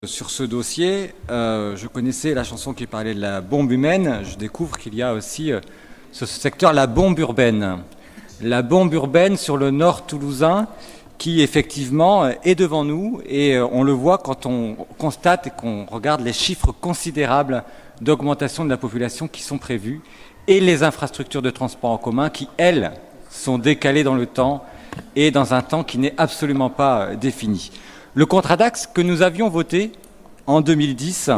Sur ce dossier, je connaissais la chanson qui parlait de la bombe humaine. Je découvre qu'il y a aussi sur ce secteur la bombe urbaine. La bombe urbaine sur le nord toulousain qui effectivement est devant nous et on le voit quand on constate et qu'on regarde les chiffres considérables d'augmentation de la population qui sont prévus et les infrastructures de transport en commun qui, elles, sont décalées dans le temps et dans un temps qui n'est absolument pas défini. Le contrat d'Axe que nous avions voté en 2010,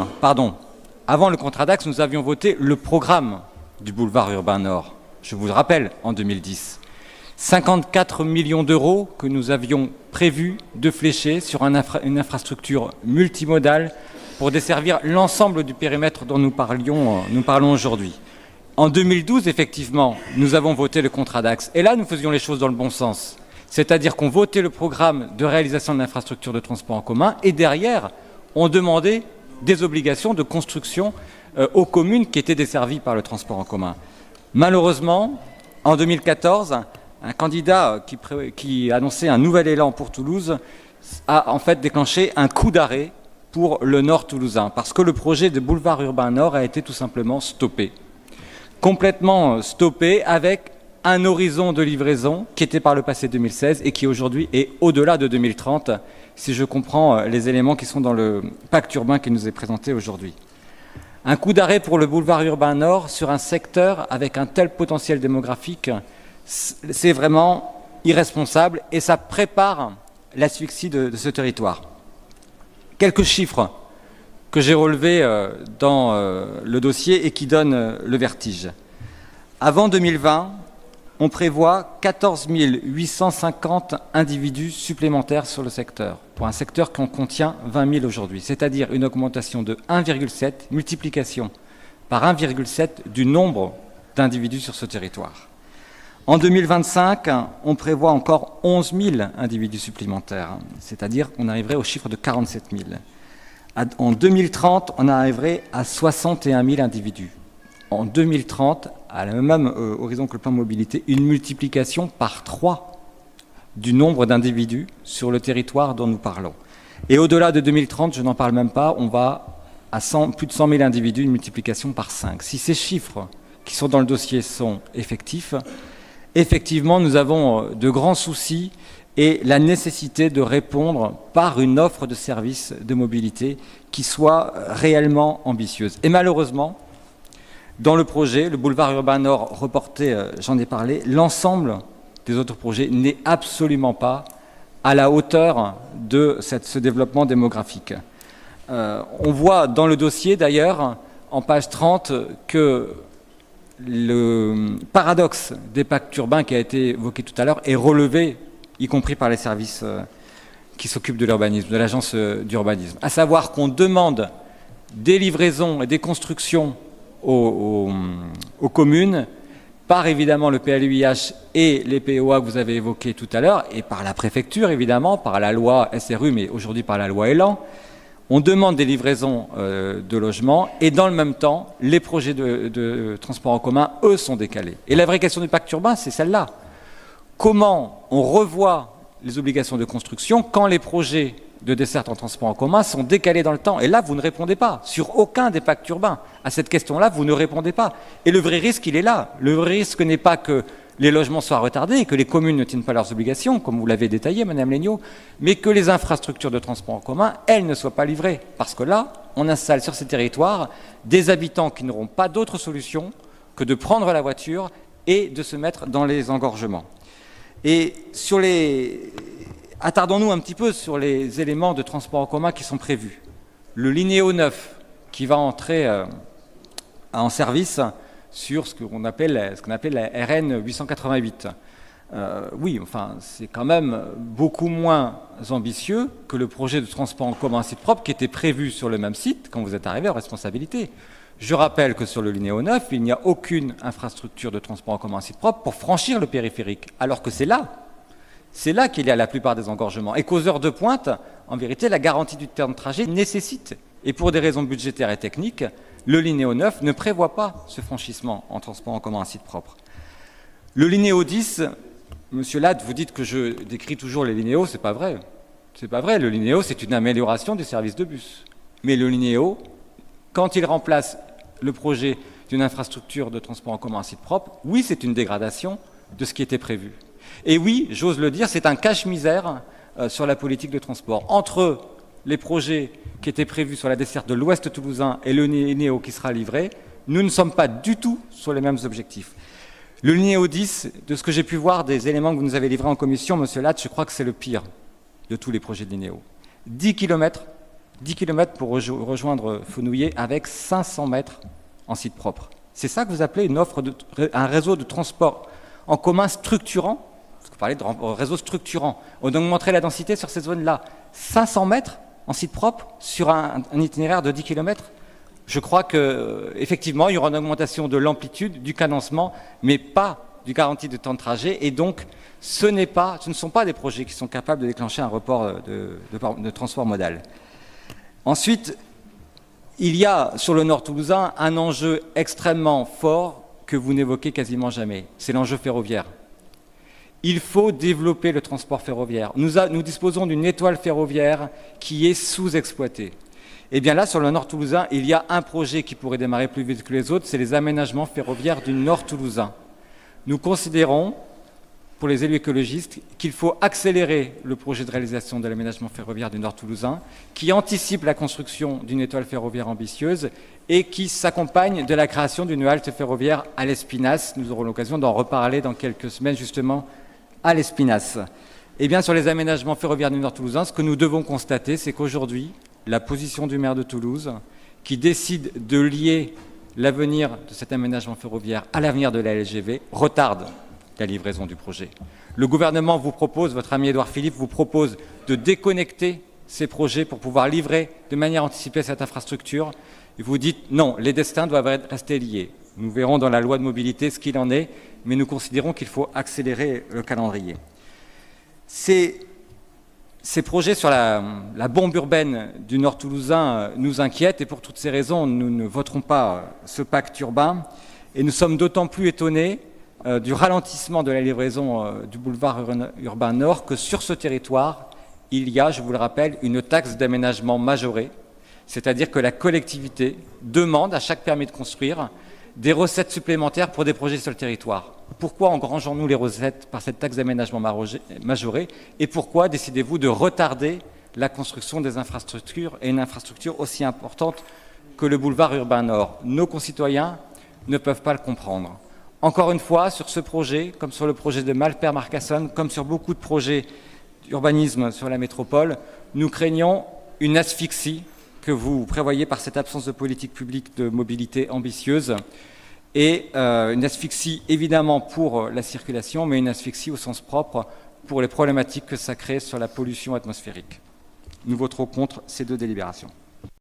avant le contrat d'Axe, nous avions voté le programme du boulevard urbain Nord. Je vous le rappelle, en 2010. 54 millions d'euros que nous avions prévu de flécher sur une infrastructure multimodale pour desservir l'ensemble du périmètre dont nous parlons aujourd'hui. En 2012, effectivement, nous avons voté le contrat d'Axe. Et là, nous faisions les choses dans le bon sens. C'est-à-dire qu'on votait le programme de réalisation de l'infrastructure de transport en commun et derrière, on demandait des obligations de construction aux communes qui étaient desservies par le transport en commun. Malheureusement, en 2014, un candidat qui annonçait un nouvel élan pour Toulouse a en fait déclenché un coup d'arrêt pour le nord toulousain parce que le projet de boulevard urbain Nord a été tout simplement stoppé. Complètement stoppé avec un horizon de livraison qui était par le passé 2016 et qui aujourd'hui est au-delà de 2030, si je comprends les éléments qui sont dans le pacte urbain qui nous est présenté aujourd'hui. Un coup d'arrêt pour le boulevard urbain Nord sur un secteur avec un tel potentiel démographique, c'est vraiment irresponsable et ça prépare l'asphyxie de ce territoire. Quelques chiffres que j'ai relevés dans le dossier et qui donnent le vertige. Avant 2020, on prévoit 14 850 individus supplémentaires sur le secteur, pour un secteur qui en contient 20 000 aujourd'hui, c'est-à-dire une augmentation de 1,7, multiplication par 1,7 du nombre d'individus sur ce territoire. En 2025, on prévoit encore 11 000 individus supplémentaires, c'est-à-dire qu'on arriverait au chiffre de 47 000. En 2030, on arriverait à 61 000 individus. En 2030, à la même horizon que le plan mobilité, une multiplication par 3 du nombre d'individus sur le territoire dont nous parlons. Et au-delà de 2030, je n'en parle même pas, on va à plus de 100 000 individus, une multiplication par 5. Si ces chiffres qui sont dans le dossier sont effectifs, effectivement, nous avons de grands soucis et la nécessité de répondre par une offre de services de mobilité qui soit réellement ambitieuse. Et malheureusement, dans le projet, le boulevard urbain Nord reporté, j'en ai parlé, l'ensemble des autres projets n'est absolument pas à la hauteur de ce développement démographique. On voit dans le dossier d'ailleurs, en page 30, que le paradoxe des pactes urbains qui a été évoqué tout à l'heure est relevé, y compris par les services qui s'occupent de l'urbanisme, de l'agence d'urbanisme, à savoir qu'on demande des livraisons et des constructions aux communes, par évidemment le PLUIH et les POA que vous avez évoqués tout à l'heure, et par la préfecture évidemment, par la loi SRU, mais aujourd'hui par la loi Elan, on demande des livraisons de logements, et dans le même temps, les projets de transport en commun, eux, sont décalés. Et la vraie question du pacte urbain, c'est celle-là. Comment on revoit les obligations de construction quand les projets de desserte en transport en commun sont décalés dans le temps. Et là, vous ne répondez pas. Sur aucun des pactes urbains. À cette question-là, vous ne répondez pas. Et le vrai risque, il est là. Le vrai risque n'est pas que les logements soient retardés et que les communes ne tiennent pas leurs obligations, comme vous l'avez détaillé, Madame Legnaud, mais que les infrastructures de transport en commun, elles, ne soient pas livrées. Parce que là, on installe sur ces territoires des habitants qui n'auront pas d'autre solution que de prendre la voiture et de se mettre dans les engorgements. Et attardons-nous un petit peu sur les éléments de transport en commun qui sont prévus. Le Linéo 9 qui va entrer en service sur ce qu'on appelle la RN 888. Oui, enfin, c'est quand même beaucoup moins ambitieux que le projet de transport en commun site propre qui était prévu sur le même site quand vous êtes arrivé en responsabilité. Je rappelle que sur le Linéo 9, il n'y a aucune infrastructure de transport en commun site propre pour franchir le périphérique, alors que c'est là qu'il y a la plupart des engorgements. Et qu'aux heures de pointe, en vérité, la garantie du temps de trajet nécessite, et pour des raisons budgétaires et techniques, le Linéo 9 ne prévoit pas ce franchissement en transport en commun à site propre. Le Linéo 10, Monsieur Ladd, vous dites que je décris toujours les Linéos, c'est pas vrai. C'est pas vrai, le Linéo, c'est une amélioration du service de bus. Mais le Linéo, quand il remplace le projet d'une infrastructure de transport en commun à site propre, oui, c'est une dégradation de ce qui était prévu. Et oui, j'ose le dire, c'est un cache-misère sur la politique de transport. Entre les projets qui étaient prévus sur la desserte de l'Ouest toulousain et le Linéo qui sera livré, nous ne sommes pas du tout sur les mêmes objectifs. Le Linéo 10, de ce que j'ai pu voir des éléments que vous nous avez livrés en commission, Monsieur Latte, je crois que c'est le pire de tous les projets de Linéo. 10 km pour rejoindre Fenouillet avec 500 mètres en site propre. C'est ça que vous appelez un réseau de transport en commun structurant? Parce que vous parlez de réseau structurant. On augmenterait la densité sur ces zones-là. 500 mètres en site propre sur un itinéraire de 10 km? Je crois qu'effectivement, il y aura une augmentation de l'amplitude, du cadencement, mais pas du garantie de temps de trajet. Et donc, ce ne sont pas des projets qui sont capables de déclencher un report de transport modal. Ensuite, il y a sur le nord toulousain un enjeu extrêmement fort que vous n'évoquez quasiment jamais. C'est l'enjeu ferroviaire. Il faut développer le transport ferroviaire. Nous disposons d'une étoile ferroviaire qui est sous-exploitée. Et bien là, sur le nord toulousain, il y a un projet qui pourrait démarrer plus vite que les autres, c'est les aménagements ferroviaires du nord toulousain. Nous considérons, pour les élus écologistes, qu'il faut accélérer le projet de réalisation de l'aménagement ferroviaire du nord toulousain, qui anticipe la construction d'une étoile ferroviaire ambitieuse et qui s'accompagne de la création d'une halte ferroviaire à l'Espinasse. Nous aurons l'occasion d'en reparler dans quelques semaines, justement, à l'Espinasse. Et bien, sur les aménagements ferroviaires du nord toulousain, ce que nous devons constater, c'est qu'aujourd'hui, la position du maire de Toulouse, qui décide de lier l'avenir de cet aménagement ferroviaire à l'avenir de la LGV, retarde la livraison du projet. Le gouvernement vous propose, votre ami Édouard Philippe vous propose de déconnecter ces projets pour pouvoir livrer de manière anticipée cette infrastructure. Et vous dites non, les destins doivent rester liés. Nous verrons dans la loi de mobilité ce qu'il en est, mais nous considérons qu'il faut accélérer le calendrier. Ces projets sur la bombe urbaine du nord toulousain nous inquiètent et pour toutes ces raisons, nous ne voterons pas ce pacte urbain. Et nous sommes d'autant plus étonnés du ralentissement de la livraison du boulevard urbain nord que sur ce territoire, il y a, je vous le rappelle, une taxe d'aménagement majorée, c'est-à-dire que la collectivité demande à chaque permis de construire des recettes supplémentaires pour des projets sur le territoire. Pourquoi engrangeons-nous les recettes par cette taxe d'aménagement majorée et pourquoi décidez-vous de retarder la construction des infrastructures et une infrastructure aussi importante que le boulevard urbain nord? Nos concitoyens ne peuvent pas le comprendre. Encore une fois, sur ce projet, comme sur le projet de Malper-Marcassonne, comme sur beaucoup de projets d'urbanisme sur la métropole, nous craignons une asphyxie que vous prévoyez par cette absence de politique publique de mobilité ambitieuse et une asphyxie évidemment pour la circulation, mais une asphyxie au sens propre pour les problématiques que ça crée sur la pollution atmosphérique. Nous voterons contre ces deux délibérations.